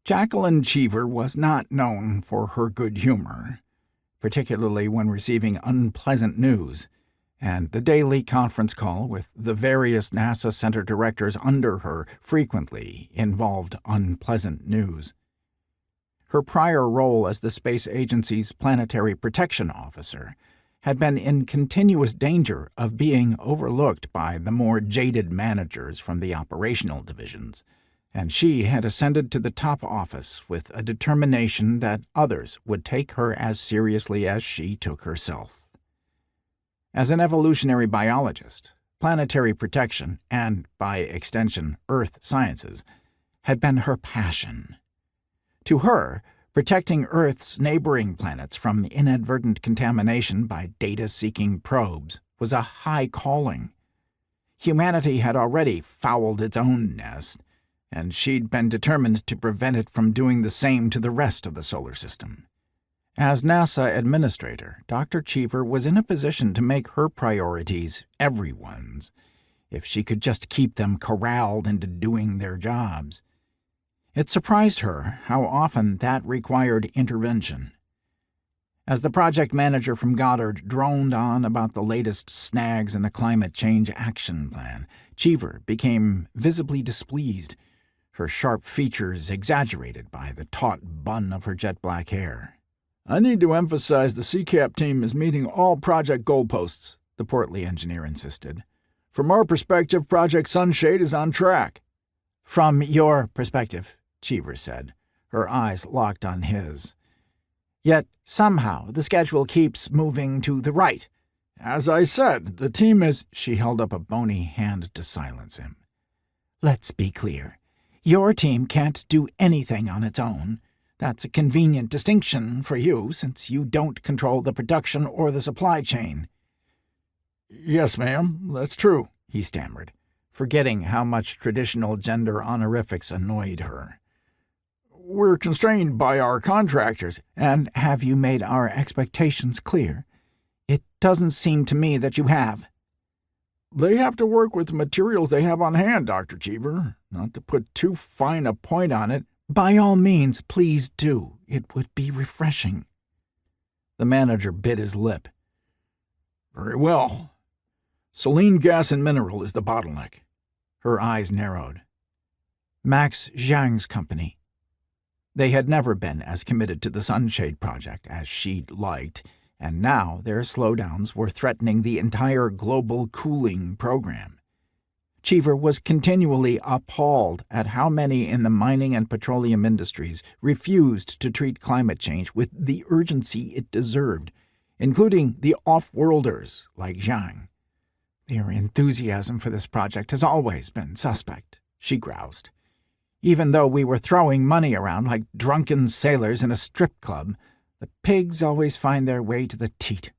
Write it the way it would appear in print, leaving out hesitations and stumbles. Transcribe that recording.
Jacqueline Cheever was not known for her good humor, particularly when receiving unpleasant news, and the daily conference call with the various NASA center directors under her frequently involved unpleasant news. Her prior role as the space agency's planetary protection officer had been in continuous danger of being overlooked by the more jaded managers from the operational divisions, and she had ascended to the top office with a determination that others would take her as seriously as she took herself. As an evolutionary biologist, planetary protection, and, by extension, Earth sciences, had been her passion. To her, protecting Earth's neighboring planets from inadvertent contamination by data-seeking probes was a high calling. Humanity had already fouled its own nest, and she'd been determined to prevent it from doing the same to the rest of the solar system. As NASA administrator, Dr. Cheever was in a position to make her priorities everyone's, if she could just keep them corralled into doing their jobs. It surprised her how often that required intervention. As the project manager from Goddard droned on about the latest snags in the Climate Change Action Plan, Cheever became visibly displeased, her sharp features exaggerated by the taut bun of her jet-black hair. "I need to emphasize the CCAP team is meeting all project goalposts," the portly engineer insisted. "From our perspective, Project Sunshade is on track." "From your perspective," Cheever said, her eyes locked on his. "Yet somehow the schedule keeps moving to the right." "As I said, the team is—" She held up a bony hand to silence him. "Let's be clear. Your team can't do anything on its own. That's a convenient distinction for you, since you don't control the production or the supply chain." "Yes, ma'am, that's true," he stammered, forgetting how much traditional gender honorifics annoyed her. "We're constrained by our contractors." "And have you made our expectations clear? It doesn't seem to me that you have." "They have to work with the materials they have on hand, Dr. Cheever. Not to put too fine a point on it." "By all means, please do. It would be refreshing." The manager bit his lip. "Very well. Saline gas and mineral is the bottleneck." Her eyes narrowed. Max Zhang's company. They had never been as committed to the Sunshade project as she'd liked, and now their slowdowns were threatening the entire global cooling program. Cheever was continually appalled at how many in the mining and petroleum industries refused to treat climate change with the urgency it deserved, including the off-worlders like Zhang. "Their enthusiasm for this project has always been suspect," she groused. "Even though we were throwing money around like drunken sailors in a strip club, the pigs always find their way to the teat."